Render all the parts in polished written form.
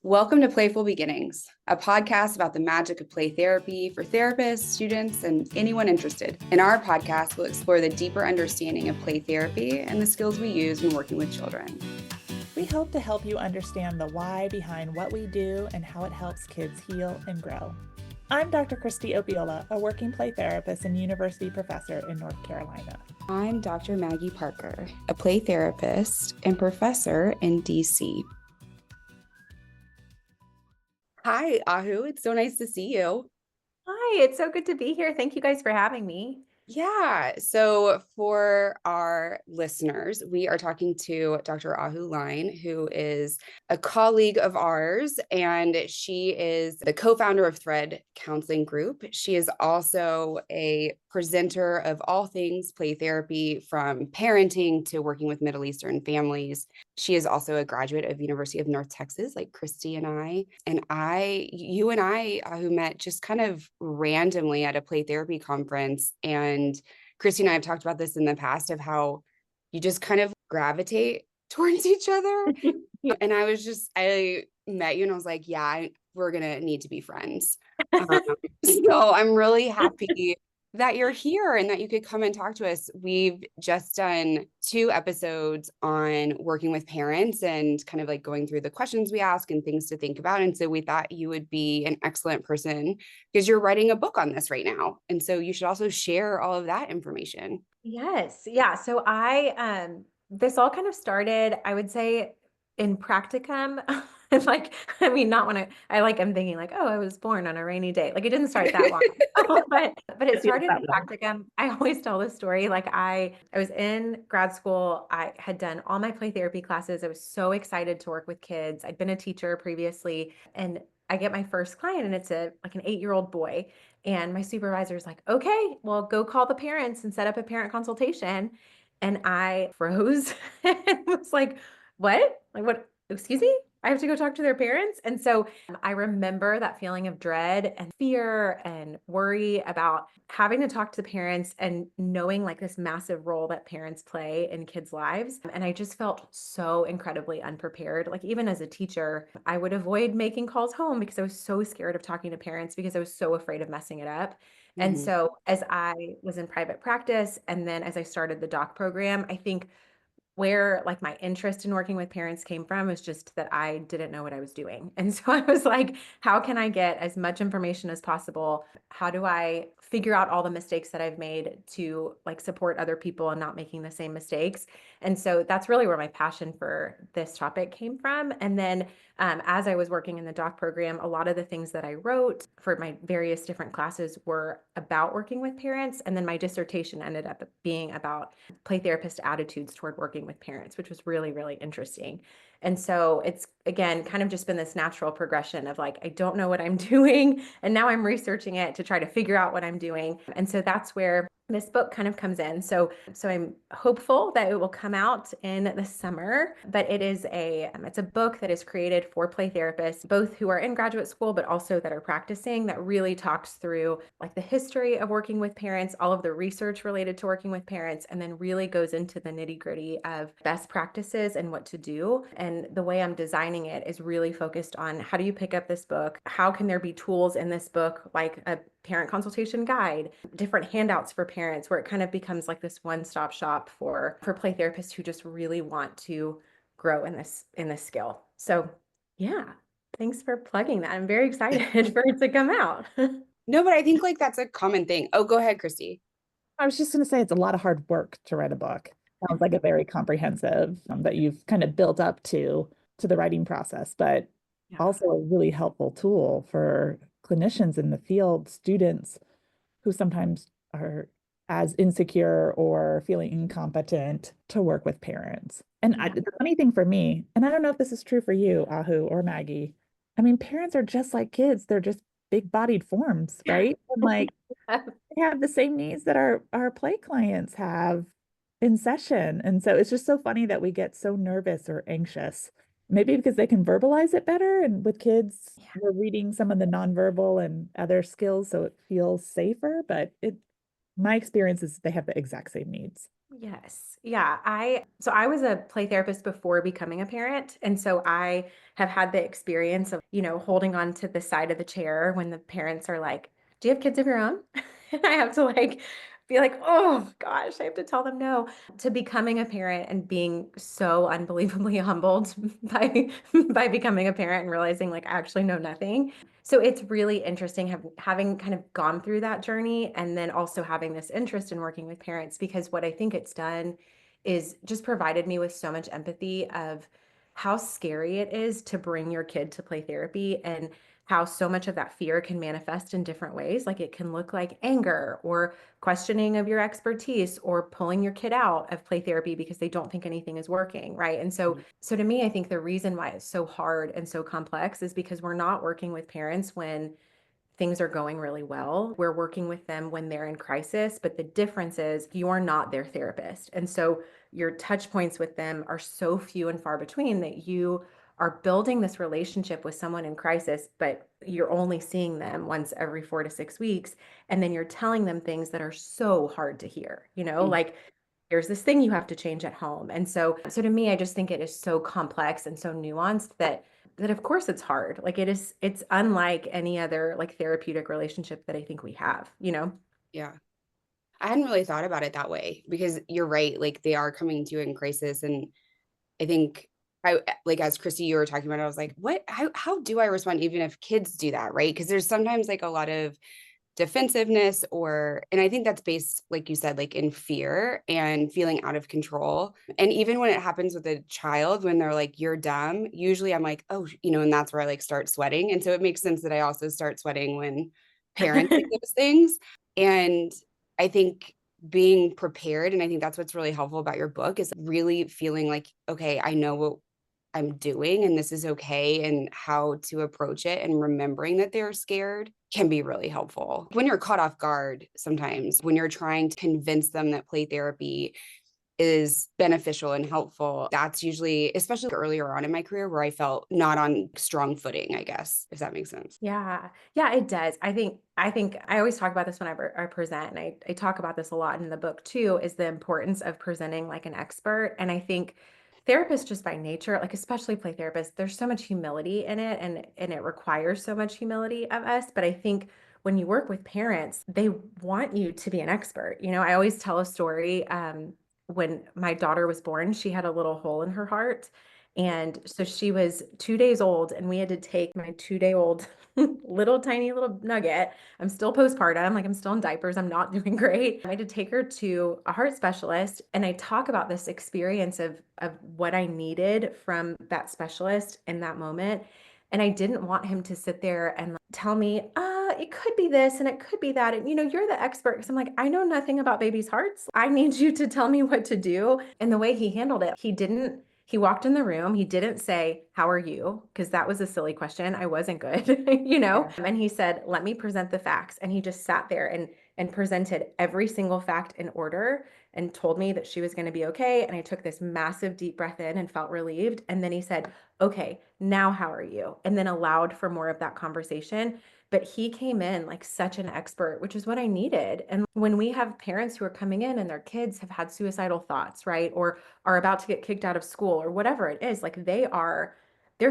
Welcome to Playful Beginnings, a podcast about the magic of play therapy for therapists, students, and anyone interested. In our podcast, we'll explore the deeper understanding of play therapy and the skills we use when working with children. We hope to help you understand the why behind what we do and how it helps kids heal and grow. I'm Dr. Christy Opiola, a working play therapist and university professor in North Carolina. I'm Dr. Maggie Parker, a play therapist and professor in DC. Hi, Ahou. It's so nice to see you. Hi, it's so good to be here. Thank you guys for having me. Yeah. So for our listeners, we are talking to Dr. Ahou Line, who is a colleague of ours, and she is the co-founder of Thread Counseling Group. She is also a presenter of all things play therapy, from parenting to working with Middle Eastern families. She is also a graduate of University of North Texas, like Christy and I. And you and I, who met just kind of randomly at a play therapy conference. And Christy and I have talked about this in the past of how you just kind of gravitate towards each other. And I met you and I was like, yeah, we're going to need to be friends. So I'm really happy that you're here and that you could come and talk to us. We've just done 2 episodes on working with parents and kind of like going through the questions we ask and things to think about. And so we thought you would be an excellent person because you're writing a book on this right now. And so you should also share all of that information. Yes. Yeah. So this all kind of started, I would say, in practicum. And not when I'm thinking like, oh, I was born on a rainy day. Like it didn't start that long. But it started in practicum. I always tell this story. Like I was in grad school. I had done all my play therapy classes. I was so excited to work with kids. I'd been a teacher previously, and I get my first client, and it's an 8-year-old boy. And my supervisor's like, okay, well, go call the parents and set up a parent consultation. And I froze and was like, what? Like, what? Excuse me? I have to go talk to their parents. And so I remember that feeling of dread and fear and worry about having to talk to the parents and knowing like this massive role that parents play in kids' lives. And I just felt so incredibly unprepared. Like even as a teacher, I would avoid making calls home because I was so scared of talking to parents because I was so afraid of messing it up. And so as I was in private practice and then as I started the doc program, I think where like my interest in working with parents came from is just that I didn't know what I was doing. And so I was like, how can I get as much information as possible? How do I figure out all the mistakes that I've made to like support other people and not making the same mistakes? And so that's really where my passion for this topic came from. And then as I was working in the doc program, a lot of the things that I wrote for my various different classes were about working with parents. And then my dissertation ended up being about play therapist attitudes toward working with parents, which was really, really interesting. And so it's, again, kind of just been this natural progression of like, I don't know what I'm doing. And now I'm researching it to try to figure out what I'm doing. And so that's where this book kind of comes in. So I'm hopeful that it will come out in the summer, but it's a book that is created for play therapists, both who are in graduate school, but also that are practicing, that really talks through like the history of working with parents, all of the research related to working with parents, and then really goes into the nitty-gritty of best practices and what to do. And the way I'm designing it is really focused on how do you pick up this book? How can there be tools in this book like a parent consultation guide, different handouts for parents, where it kind of becomes like this one-stop shop for play therapists who just really want to grow in this skill. So yeah, thanks for plugging that. I'm very excited for it to come out. No, but I think like that's a common thing. Oh, go ahead, Christy. I was just going to say it's a lot of hard work to write a book. Sounds like a very comprehensive that you've kind of built up to the writing process, but also a really helpful tool for clinicians in the field, students who sometimes are as insecure or feeling incompetent to work with parents. And the funny thing for me, and I don't know if this is true for you, Ahou or Maggie, I mean, parents are just like kids. They're just big-bodied forms, right? And like they have the same needs that our play clients have in session. And so it's just so funny that we get so nervous or anxious. Maybe because they can verbalize it better. And with kids, we're reading some of the nonverbal and other skills, so it feels safer. But my experience is they have the exact same needs. Yes. Yeah. So I was a play therapist before becoming a parent. And so I have had the experience of, holding on to the side of the chair when the parents are like, do you have kids of your own? And I have to like be like, oh gosh, I have to tell them no. To becoming a parent and being so unbelievably humbled by by becoming a parent and realizing like I actually know nothing. So it's really interesting having kind of gone through that journey and then also having this interest in working with parents, because what I think it's done is just provided me with so much empathy of how scary it is to bring your kid to play therapy, and how so much of that fear can manifest in different ways. Like it can look like anger or questioning of your expertise or pulling your kid out of play therapy because they don't think anything is working, right? And so to me, I think the reason why it's so hard and so complex is because we're not working with parents when things are going really well. We're working with them when they're in crisis, but the difference is you're not their therapist. And so your touch points with them are so few and far between that you are building this relationship with someone in crisis, but you're only seeing them once every 4 to 6 weeks. And then you're telling them things that are so hard to hear, Mm. like here's this thing you have to change at home. And so to me, I just think it is so complex and so nuanced that of course it's hard. Like it's unlike any other like therapeutic relationship that I think we have. Yeah. I hadn't really thought about it that way because you're right. Like they are coming to you in crisis. And I think I like as Christy, you were talking about, I was like, what, how do I respond even if kids do that? Right. Because there's sometimes like a lot of defensiveness and I think that's based, like you said, like in fear and feeling out of control. And even when it happens with a child, when they're like, you're dumb, usually I'm like, oh, and that's where I like start sweating. And so it makes sense that I also start sweating when parents say those things. And I think being prepared, and I think that's what's really helpful about your book, is really feeling like, okay, I know what I'm doing and this is okay, and how to approach it, and remembering that they're scared can be really helpful. When you're caught off guard, sometimes when you're trying to convince them that play therapy is beneficial and helpful, that's usually, especially earlier on in my career where I felt not on strong footing, I guess, if that makes sense. Yeah. Yeah, it does. I think I always talk about this whenever I present, and I talk about this a lot in the book too, is the importance of presenting like an expert. And I think therapists just by nature, like especially play therapists, there's so much humility in it, and it requires so much humility of us. But I think when you work with parents, they want you to be an expert. I always tell a story. When my daughter was born, she had a little hole in her heart. And so she was 2 days old, and we had to take my 2 day old little tiny little nugget. I'm still postpartum, like I'm still in diapers. I'm not doing great. I had to take her to a heart specialist, and I talk about this experience of what I needed from that specialist in that moment. And I didn't want him to sit there and like, tell me, it could be this and it could be that. And you're the expert. Because I'm like, I know nothing about babies' hearts. I need you to tell me what to do. And the way he handled it, he walked in the room. He didn't say, how are you? Because that was a silly question. I wasn't good. Yeah. And he said, let me present the facts. And he just sat there and presented every single fact in order and told me that she was going to be okay. And I took this massive deep breath in and felt relieved. And then he said, okay, now how are you? And then allowed for more of that conversation. But he came in like such an expert, which is what I needed. And when we have parents who are coming in and their kids have had suicidal thoughts, right? Or are about to get kicked out of school or whatever it is, like they're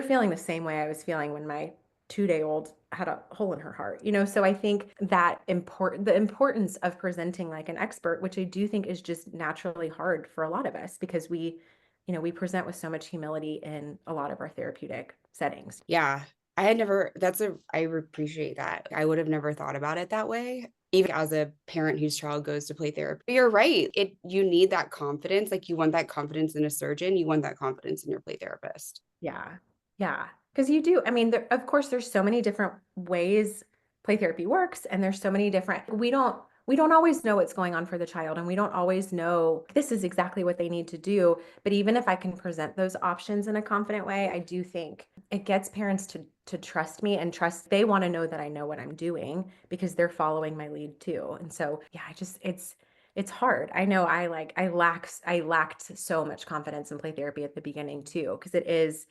feeling the same way I was feeling when my 2 day old had a hole in her heart. So I think that the importance of presenting like an expert, which I do think is just naturally hard for a lot of us because we present with so much humility in a lot of our therapeutic settings. Yeah. I appreciate that. I would have never thought about it that way. Even as a parent whose child goes to play therapy, you're right. You need that confidence. Like you want that confidence in a surgeon. You want that confidence in your play therapist. Yeah. Yeah. Because you do. I mean, of course, there's so many different ways play therapy works, and there's so many different, we don't always know what's going on for the child, and we don't always know this is exactly what they need to do. But even if I can present those options in a confident way, I do think it gets parents to trust me and trust they want to know that I know what I'm doing because they're following my lead too. And so, yeah, it's hard. I know I lacked so much confidence in play therapy at the beginning too, because it is,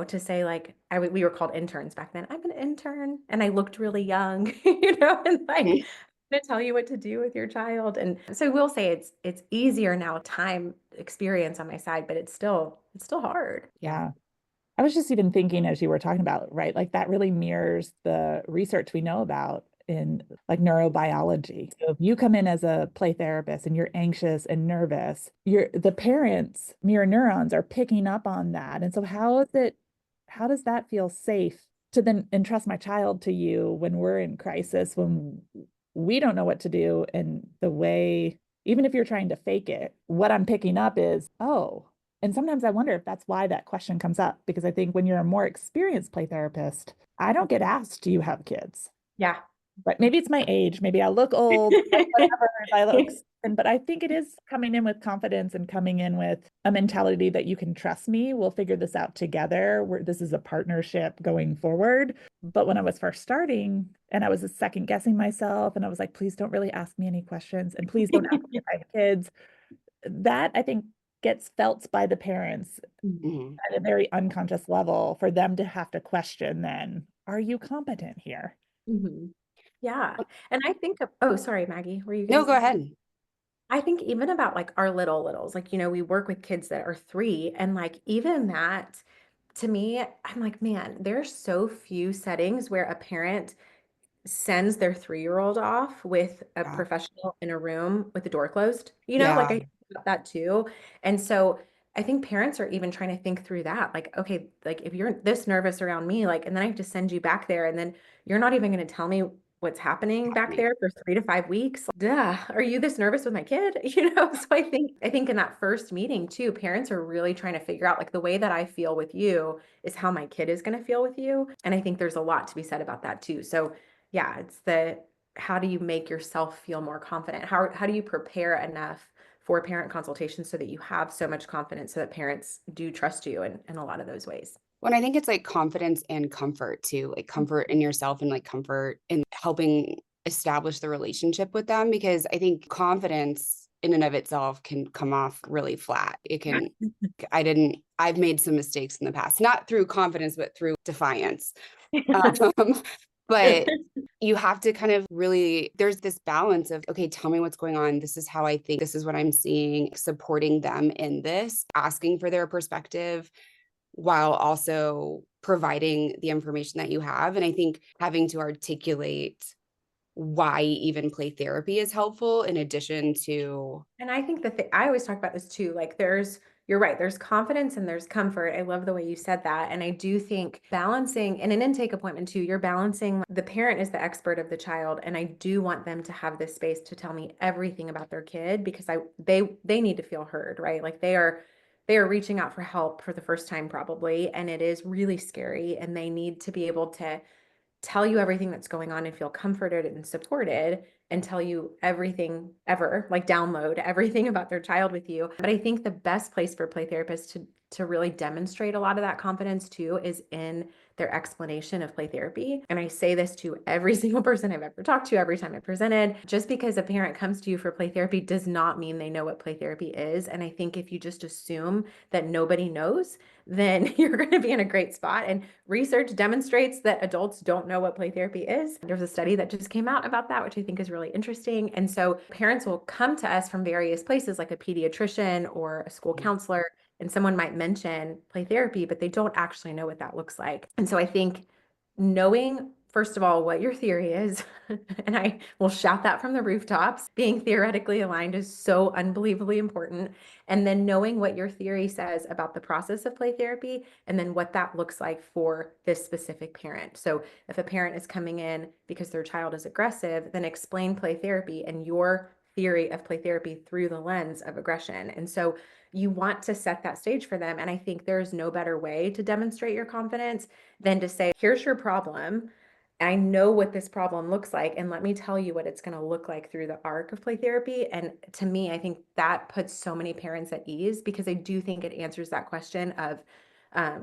to say like we were called interns back then. I'm an intern and I looked really young, and like to tell you what to do with your child. And so we'll say it's easier now, time experience on my side, but it's still hard. Yeah. I was just even thinking as you were talking about, right? Like that really mirrors the research we know about in like neurobiology. So if you come in as a play therapist and you're anxious and nervous, the parents' mirror neurons are picking up on that. And so how does that feel safe to then entrust my child to you when we're in crisis, when we don't know what to do? And the way, even if you're trying to fake it, what I'm picking up is, oh, and sometimes I wonder if that's why that question comes up, because I think when you're a more experienced play therapist, I don't get asked, do you have kids? Yeah. But maybe it's my age. Maybe I look old, whatever, if I look, but I think it is coming in with confidence and coming in with a mentality that you can trust me. We'll figure this out together. This is a partnership going forward. But when I was first starting and I was second guessing myself and I was like, please don't really ask me any questions and please don't ask me if I have kids. That I think gets felt by the parents Mhm. at a very unconscious level for them to have to question then, are you competent here? Mhm. Yeah. And I think of, oh, sorry, Maggie, were you going No, to go say something? ahead. I think even about like our littles, like, we work with kids that are 3, and like even that, to me, I'm like, man, there's so few settings where a parent sends their 3-year-old off with a Yeah. professional in a room with the door closed, like Yeah. I think about that too. And so I think parents are even trying to think through that. Like, okay, like if you're this nervous around me, like, and then I have to send you back there, and then you're not even going to tell me what's happening back there for 3 to 5 weeks. Duh, are you this nervous with my kid? So I think in that first meeting too, parents are really trying to figure out like the way that I feel with you is how my kid is going to feel with you. And I think there's a lot to be said about that too. So yeah, it's how do you make yourself feel more confident? How do you prepare enough for parent consultation so that you have so much confidence so that parents do trust you in a lot of those ways? When I think it's like confidence and comfort too, like comfort in yourself and like comfort in helping establish the relationship with them, because I think confidence in and of itself can come off really flat. It Yeah. can, I've made some mistakes in the past, not through confidence, but through defiance. Um, but you have to kind of really, there's this balance of, okay, tell me what's going on. This is how I think, this is what I'm seeing, supporting them in this, asking for their perspective while also providing the information that you have. And I think having to articulate why even play therapy is helpful in addition to, And I think I always talk about this too. Like you're right, there's confidence and there's comfort. I love the way you said that. And I do think balancing in an intake appointment too, you're balancing the parent is the expert of the child. And I do want them to have this space to tell me everything about their kid because they need to feel heard, right? Like they are reaching out for help for the first time probably. And it is really scary. And they need to be able to tell you everything that's going on and feel comforted and supported and tell you everything ever, like download everything about their child with you. But I think the best place for play therapists to really demonstrate a lot of that confidence too is in their explanation of play therapy. And I say this to every single person I've ever talked to every time I presented. Just because a parent comes to you for play therapy does not mean they know what play therapy is. And I think if you just assume that nobody knows, then you're going to be in a great spot. And research demonstrates that adults don't know what play therapy is. There's a study that just came out about that, which I think is really interesting. And so parents will come to us from various places, like a pediatrician or a school counselor, and someone might mention play therapy, but they don't actually know what that looks like. And so I think knowing, first of all, what your theory is, and I will shout that from the rooftops, being theoretically aligned is so unbelievably important. And then knowing what your theory says about the process of play therapy, and then what that looks like for this specific parent. So if a parent is coming in because their child is aggressive, then explain play therapy and your theory of play therapy through the lens of aggression. And so you want to set that stage for them. And I think there's no better way to demonstrate your confidence than to say, here's your problem. I know what this problem looks like, and let me tell you what it's going to look like through the arc of play therapy. And to me, I think that puts so many parents at ease because I do think it answers that question of,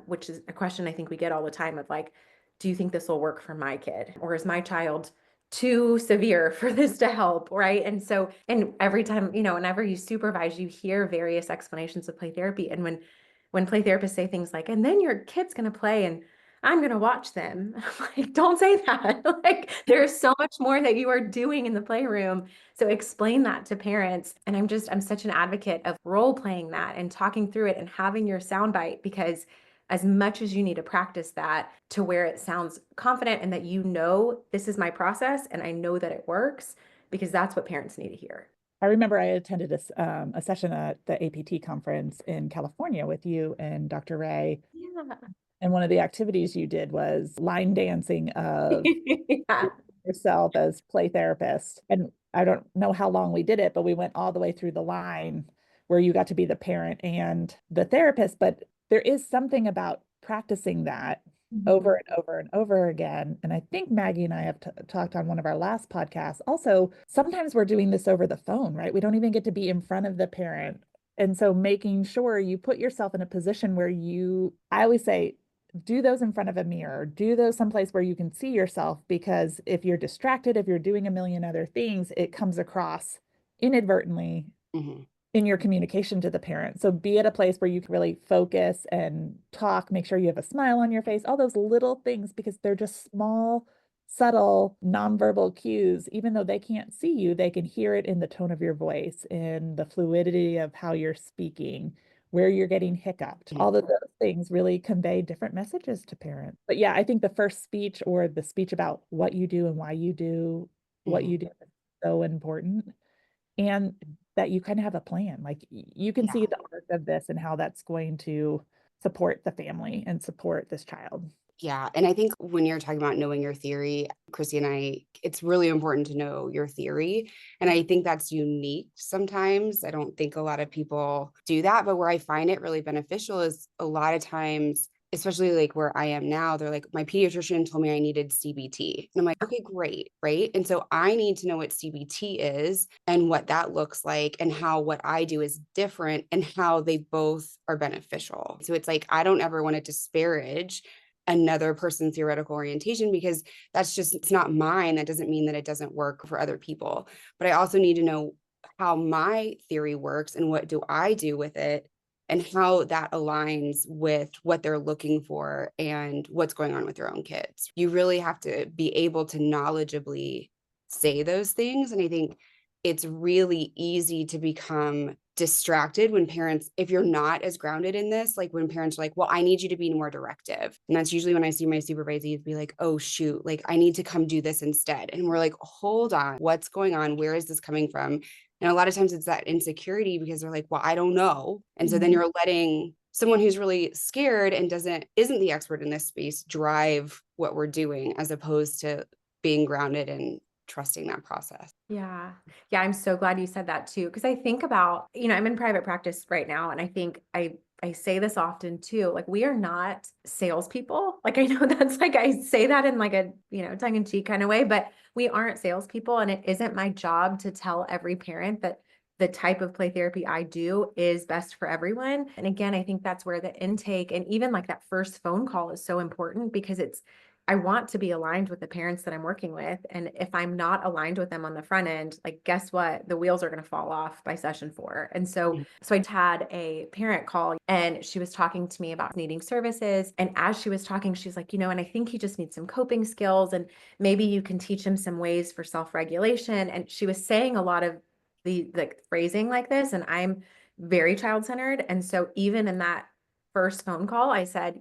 which is a question I think we get all the time of like, do you think this will work for my kid? Or is my child too severe for this to help, right? And so, and every time, whenever you supervise, you hear various explanations of play therapy. And when play therapists say things like, and then your kid's going to play, and I'm going to watch them. I'm like, don't say that. Like, there's so much more that you are doing in the playroom. So explain that to parents. And I'm such an advocate of role playing that and talking through it and having your soundbite, because as much as you need to practice that to where it sounds confident and that you know this is my process and I know that it works, because that's what parents need to hear. I remember I attended a session at the APT conference in California with you and Dr. Ray. Yeah. And one of the activities you did was line dancing of Yeah. yourself as play therapist. And I don't know how long we did it, but we went all the way through the line where you got to be the parent and the therapist. But there is something about practicing that over and over and over again. And I think Maggie and I have talked on one of our last podcasts. Also, sometimes we're doing this over the phone, right? We don't even get to be in front of the parent. And so making sure you put yourself in a position where I always say, do those in front of a mirror, do those someplace where you can see yourself, because if you're distracted, if you're doing a million other things, it comes across inadvertently in your communication to the parent. So be at a place where you can really focus and talk, make sure you have a smile on your face, all those little things, because they're just small, subtle, nonverbal cues. Even though they can't see you, they can hear it in the tone of your voice, in the fluidity of how you're speaking, where you're getting hiccuped. All of those things really convey different messages to parents. But yeah, I think the first speech or the speech about what you do and why you do what you do is so important. And that you kind of have a plan. Like you can see the arc of this and how that's going to support the family and support this child. Yeah. And I think when you're talking about knowing your theory, Chrissy and I, it's really important to know your theory. And I think that's unique sometimes. I don't think a lot of people do that. But where I find it really beneficial is a lot of times, especially like where I am now, they're like, my pediatrician told me I needed CBT. And I'm like, okay, great. Right. And so I need to know what CBT is and what that looks like and how what I do is different and how they both are beneficial. So it's like, I don't ever want to disparage another person's theoretical orientation, because that's just, it's not mine. That doesn't mean that it doesn't work for other people. But I also need to know how my theory works and what do I do with it and how that aligns with what they're looking for and what's going on with their own kids. You really have to be able to knowledgeably say those things. And I think it's really easy to become distracted when parents, if you're not as grounded in this, like when parents are like, well, I need you to be more directive. And that's usually when I see my supervisees be like, oh, shoot, like I need to come do this instead. And we're like, hold on, what's going on? Where is this coming from? And a lot of times it's that insecurity because they're like, well, I don't know. And so then you're letting someone who's really scared and isn't the expert in this space drive what we're doing, as opposed to being grounded and trusting that process. Yeah. Yeah. I'm so glad you said that too. Cause I think about, I'm in private practice right now. And I think I say this often too, like we are not salespeople. Like I know that's like, I say that in like a, tongue in cheek kind of way, but we aren't salespeople. And it isn't my job to tell every parent that the type of play therapy I do is best for everyone. And again, I think that's where the intake and even like that first phone call is so important, because I want to be aligned with the parents that I'm working with. And if I'm not aligned with them on the front end, like guess what? The wheels are going to fall off by session 4. And so I had a parent call and she was talking to me about needing services. And as she was talking, she's like, and I think he just needs some coping skills and maybe you can teach him some ways for self-regulation. And she was saying a lot of the like phrasing like this. And I'm very child-centered. And so even in that first phone call, I said,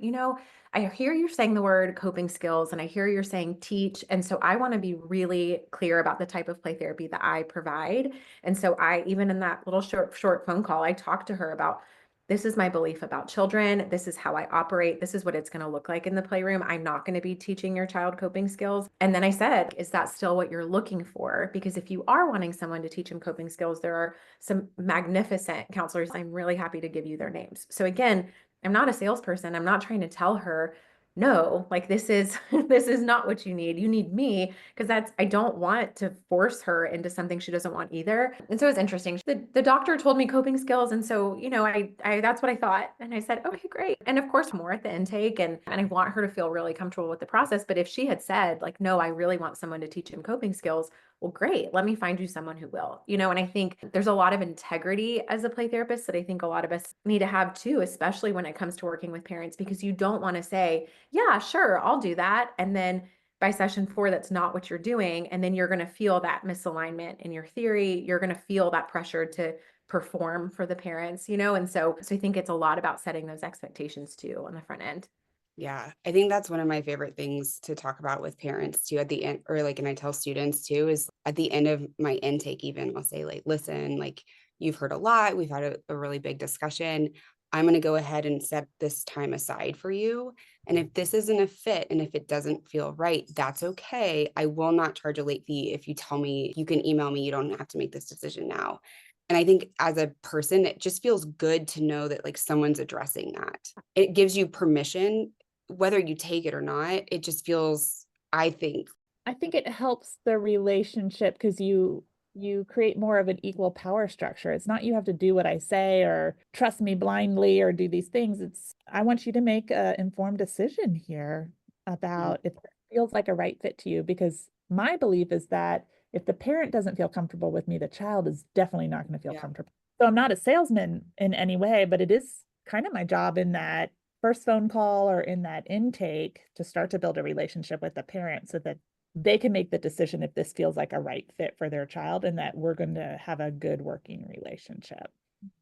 I hear you're saying the word coping skills and I hear you're saying teach. And so I want to be really clear about the type of play therapy that I provide. And so even in that little short phone call, I talked to her about, this is my belief about children. This is how I operate. This is what it's going to look like in the playroom. I'm not going to be teaching your child coping skills. And then I said, is that still what you're looking for? Because if you are wanting someone to teach them coping skills, there are some magnificent counselors. I'm really happy to give you their names. So again, I'm not a salesperson. I'm not trying to tell her, no, like this is this is not what you need. You need me, because I don't want to force her into something she doesn't want either. And so it's interesting. The doctor told me coping skills. And so, I that's what I thought. And I said, okay, great. And of course, more at the intake. And I want her to feel really comfortable with the process. But if she had said like, no, I really want someone to teach him coping skills, well, great, let me find you someone who will, and I think there's a lot of integrity as a play therapist that I think a lot of us need to have too, especially when it comes to working with parents, because you don't want to say, yeah, sure, I'll do that. And then by session 4, that's not what you're doing. And then you're going to feel that misalignment in your theory. You're going to feel that pressure to perform for the parents, and so I think it's a lot about setting those expectations too on the front end. Yeah, I think that's one of my favorite things to talk about with parents too at the end, or like, and I tell students too, is at the end of my intake, even I'll say like, listen, like you've heard a lot, we've had a really big discussion. I'm going to go ahead and set this time aside for you. And if this isn't a fit and if it doesn't feel right, that's okay. I will not charge a late fee if you tell me, you can email me, you don't have to make this decision now. And I think as a person, it just feels good to know that like someone's addressing that. It gives you permission, whether you take it or not. It just feels, I think. I think it helps the relationship because you create more of an equal power structure. It's not you have to do what I say or trust me blindly or do these things. It's I want you to make an informed decision here about if it feels like a right fit to you, because my belief is that if the parent doesn't feel comfortable with me, the child is definitely not going to feel comfortable. So I'm not a salesman in any way, but it is kind of my job in that first phone call or in that intake to start to build a relationship with the parent so that they can make the decision if this feels like a right fit for their child and that we're going to have a good working relationship.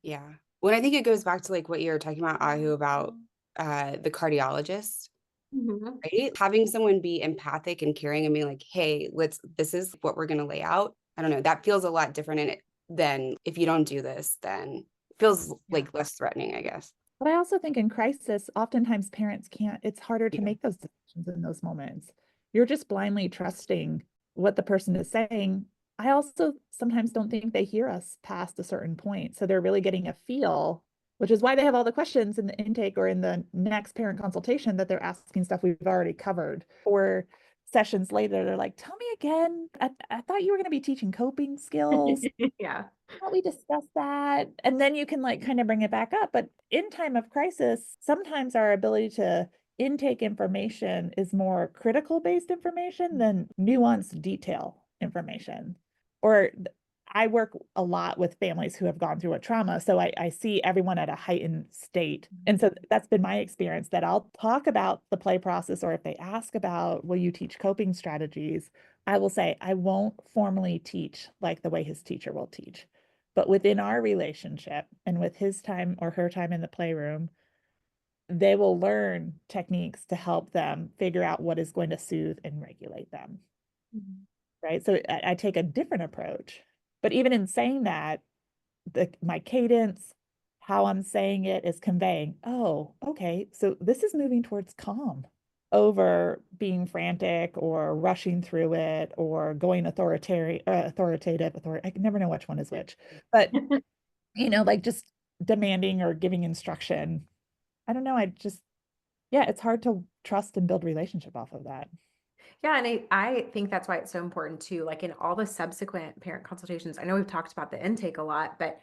Yeah. Well, I think it goes back to like what you were talking about, Ahu, about the cardiologist, right? Having someone be empathic and caring and be like, hey, this is what we're going to lay out. I don't know. That feels a lot different in it than if you don't do this, then it feels like less threatening, I guess. But I also think in crisis, oftentimes parents can't, it's harder to make those decisions in those moments. You're just blindly trusting what the person is saying. I also sometimes don't think they hear us past a certain point. So they're really getting a feel, which is why they have all the questions in the intake or in the next parent consultation that they're asking stuff we've already covered. Or sessions later, they're like, tell me again, I thought you were going to be teaching coping skills. Yeah. Thought we discussed that. And then you can like kind of bring it back up. But in time of crisis, sometimes our ability to intake information is more critical based information than nuanced detail information. Or I work a lot with families who have gone through a trauma. So I see everyone at a heightened state. And so that's been my experience that I'll talk about the play process, or if they ask about, will you teach coping strategies? I will say, I won't formally teach like the way his teacher will teach. But within our relationship and with his time or her time in the playroom, they will learn techniques to help them figure out what is going to soothe and regulate them. Right. So I take a different approach. But even in saying that, my cadence, how I'm saying it is conveying, oh, okay, so this is moving towards calm over being frantic or rushing through it or going authoritative. I can never know which one is which, but like just demanding or giving instruction. I don't know. Yeah, it's hard to trust and build relationship off of that. Yeah, and I think that's why it's so important too. Like in all the subsequent parent consultations, I know we've talked about the intake a lot, but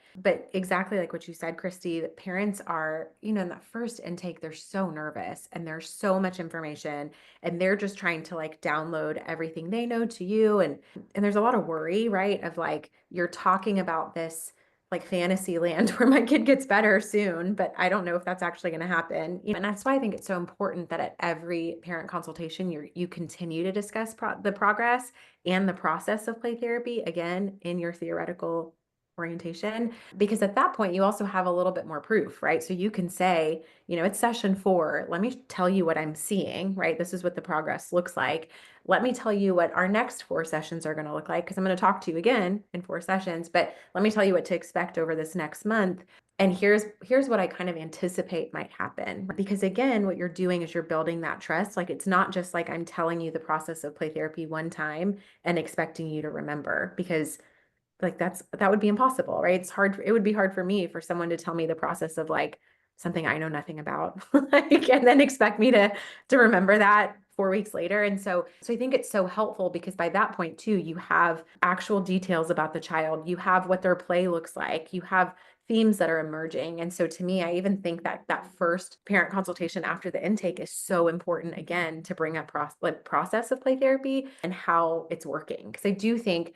exactly like what you said, Christy, that parents are, in that first intake, they're so nervous and there's so much information and they're just trying to like download everything they know to you. And there's a lot of worry, right? Of like, you're talking about this like fantasy land where my kid gets better soon, but I don't know if that's actually going to happen. And that's why I think it's so important that at every parent consultation, you continue to discuss the progress and the process of play therapy, again, in your theoretical orientation, because at that point, you also have a little bit more proof, right? So you can say, it's session 4. Let me tell you what I'm seeing, right? This is what the progress looks like. Let me tell you what our next 4 sessions are going to look like, because I'm going to talk to you again in 4 sessions, but let me tell you what to expect over this next month. And here's what I kind of anticipate might happen. Because again, what you're doing is you're building that trust. Like it's not just like I'm telling you the process of play therapy one time and expecting you to remember, because like that would be impossible, right? It would be hard for me for someone to tell me the process of like something I know nothing about, like, and then expect me to remember that 4 weeks later. And so I think it's so helpful because by that point too, you have actual details about the child, you have what their play looks like, you have themes that are emerging. And so to me, I even think that that first parent consultation after the intake is so important, again, to bring up process of play therapy and how it's working. Because I do think,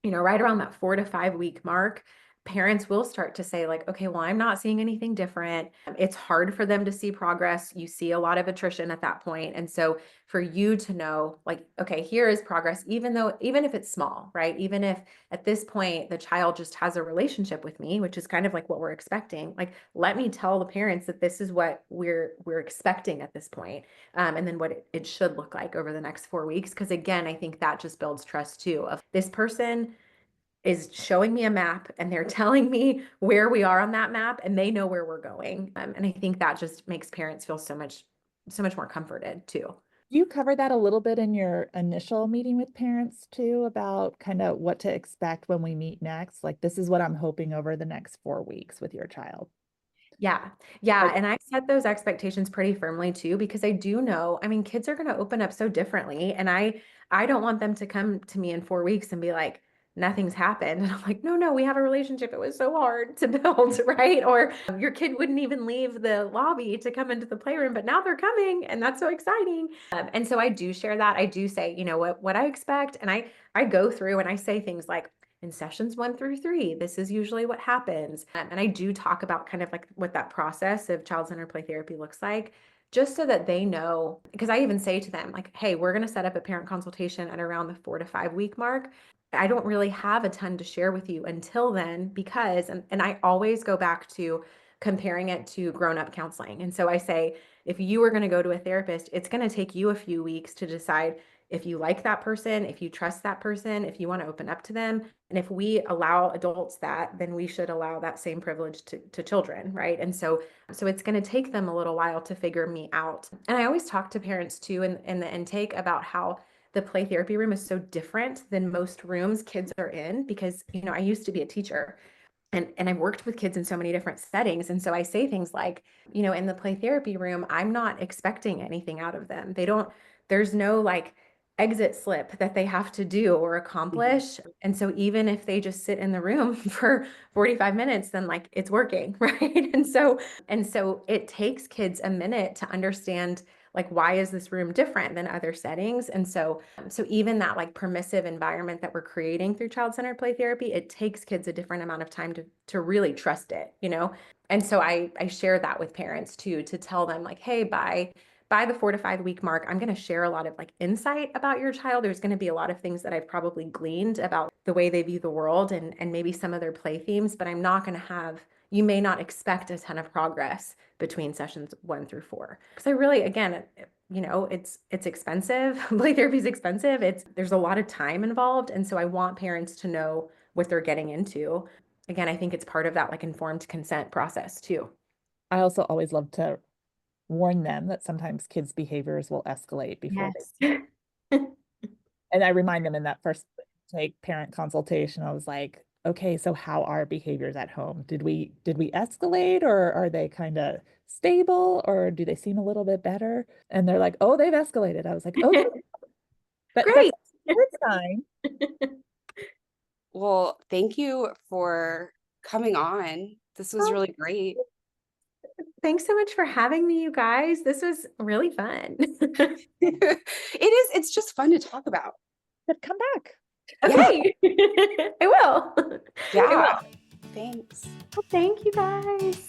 right around that 4 to 5 week mark, parents will start to say like, okay, well, I'm not seeing anything different. It's hard for them to see progress. You see a lot of attrition at that point. And so for you to know like, okay, here is progress, even if it's small, right? Even if at this point the child just has a relationship with me, which is kind of like what we're expecting, like, let me tell the parents that this is what we're expecting at this point. And then what it should look like over the next 4 weeks. Because again, I think that just builds trust too, of this person is showing me a map and they're telling me where we are on that map and they know where we're going. And I think that just makes parents feel so much more comforted too. You cover that a little bit in your initial meeting with parents too, about kind of what to expect when we meet next. Like, this is what I'm hoping over the next 4 weeks with your child. Yeah. Yeah. Like, And I set those expectations pretty firmly too, because I do know, I mean, kids are going to open up so differently. And I don't want them to come to me in 4 weeks and be like, nothing's happened. And I'm like, no, we have a relationship. It was so hard to build, right? Or your kid wouldn't even leave the lobby to come into the playroom, but now they're coming and that's so exciting. And so I do share that. I do say, what I expect. And I go through and I say things like, in sessions 1 through 3, this is usually what happens. And I do talk about kind of like what that process of child-centered play therapy looks like, just so that they know, because I even say to them like, hey, we're going to set up a parent consultation at around the 4 to 5 week mark. I don't really have a ton to share with you until then, because, and I always go back to comparing it to grown-up counseling. And so I say, if you are going to go to a therapist, it's going to take you a few weeks to decide if you like that person, if you trust that person, if you want to open up to them. And if we allow adults that, then we should allow that same privilege to children, right? And so it's going to take them a little while to figure me out. And I always talk to parents too in the intake about how the play therapy room is so different than most rooms kids are in, because, I used to be a teacher. And I've worked with kids in so many different settings. And so I say things like, in the play therapy room, I'm not expecting anything out of them. There's no like exit slip that they have to do or accomplish. And so even if they just sit in the room for 45 minutes, then like it's working, right? And so it takes kids a minute to understand like, why is this room different than other settings? And so even that like permissive environment that we're creating through child-centered play therapy, it takes kids a different amount of time to really trust it, And so I share that with parents too, to tell them like, hey, by the 4 to 5 week mark, I'm going to share a lot of like insight about your child. There's going to be a lot of things that I've probably gleaned about the way they view the world and maybe some of their play themes, but I'm not going to have, you may not expect a ton of progress between sessions 1 through 4. Because I really, again, it's expensive. Play therapy is expensive. There's a lot of time involved. And so I want parents to know what they're getting into. Again, I think it's part of that like informed consent process too. I also always love to warn them that sometimes kids' behaviors will escalate before they. Yes. And I remind them in that first parent consultation, I was like, okay, so how are behaviors at home? Did we escalate, or are they kind of stable, or do they seem a little bit better? And they're like, oh, they've escalated. I was like, okay, that's Great. a good sign. Well, thank you for coming on. This was really great. Thanks so much for having me, you guys. This was really fun. It's just fun to talk about. But come back. Okay. I will. Yeah. I will. Thanks. Well, thank you guys.